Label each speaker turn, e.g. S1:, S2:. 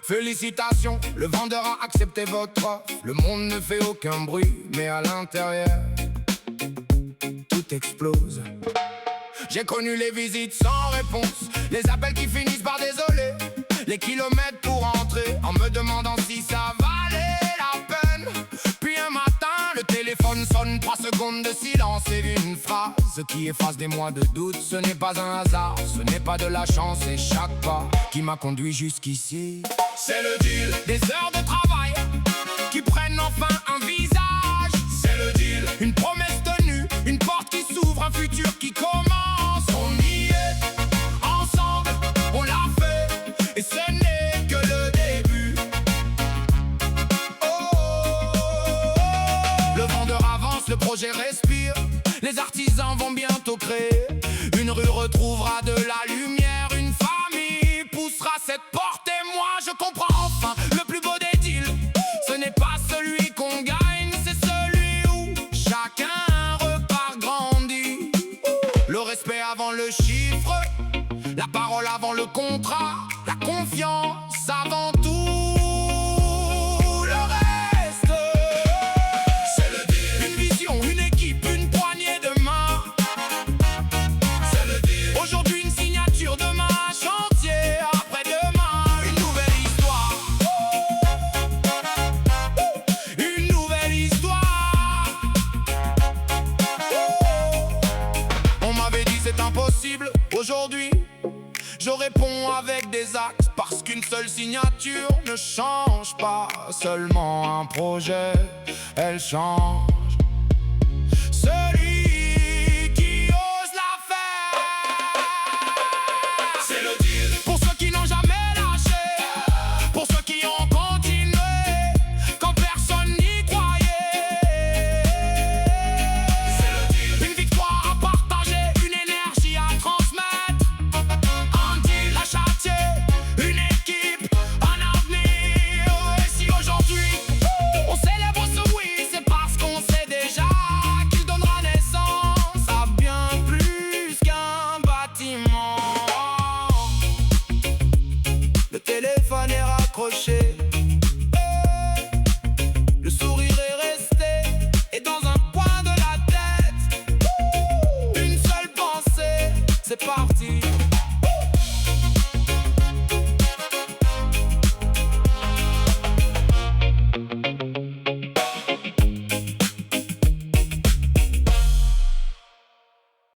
S1: Félicitations, le vendeur a accepté votre offre. Le monde ne fait aucun bruit, mais à l'intérieur, tout explose. J'ai connu les visites sans réponse, les appels qui finissent par désolé, les kilomètres pour entrer, en me demandant si ça valait la peine. Puis un matin, le téléphone sonne, 3 secondes de silence et une phrase qui efface des mois de doute. Ce n'est pas un hasard, ce n'est pas de la chance, et chaque pas qui m'a conduit jusqu'ici, c'est le deal. Des heures de travail qui prennent enfin un visage, c'est le deal. Une promesse tenue, une porte qui s'ouvre, un futur qui commence. On y est, ensemble, on l'a fait, et ce n'est que le début. Le vendeur avance, le projet respire, les artisans vont bientôt créer. Une rue retrouvera de la lumière, une famille poussera cette porte, et moi je comprends enfin le plus beau des deals. Ce n'est pas celui qu'on gagne, c'est celui où chacun repart grandi. Le respect avant le chiffre, la parole avant le contrat, la confiance avant tout le reste. C'est le deal. Une vision, une équipe, une poignée de main. C'est le deal. Aujourd'hui une signature, demain un chantier, après-demain une nouvelle histoire. Une nouvelle histoire. On m'avait dit c'est impossible, aujourd'hui je réponds avec des actes, parce qu'une seule signature ne change pas seulement un projet, elle change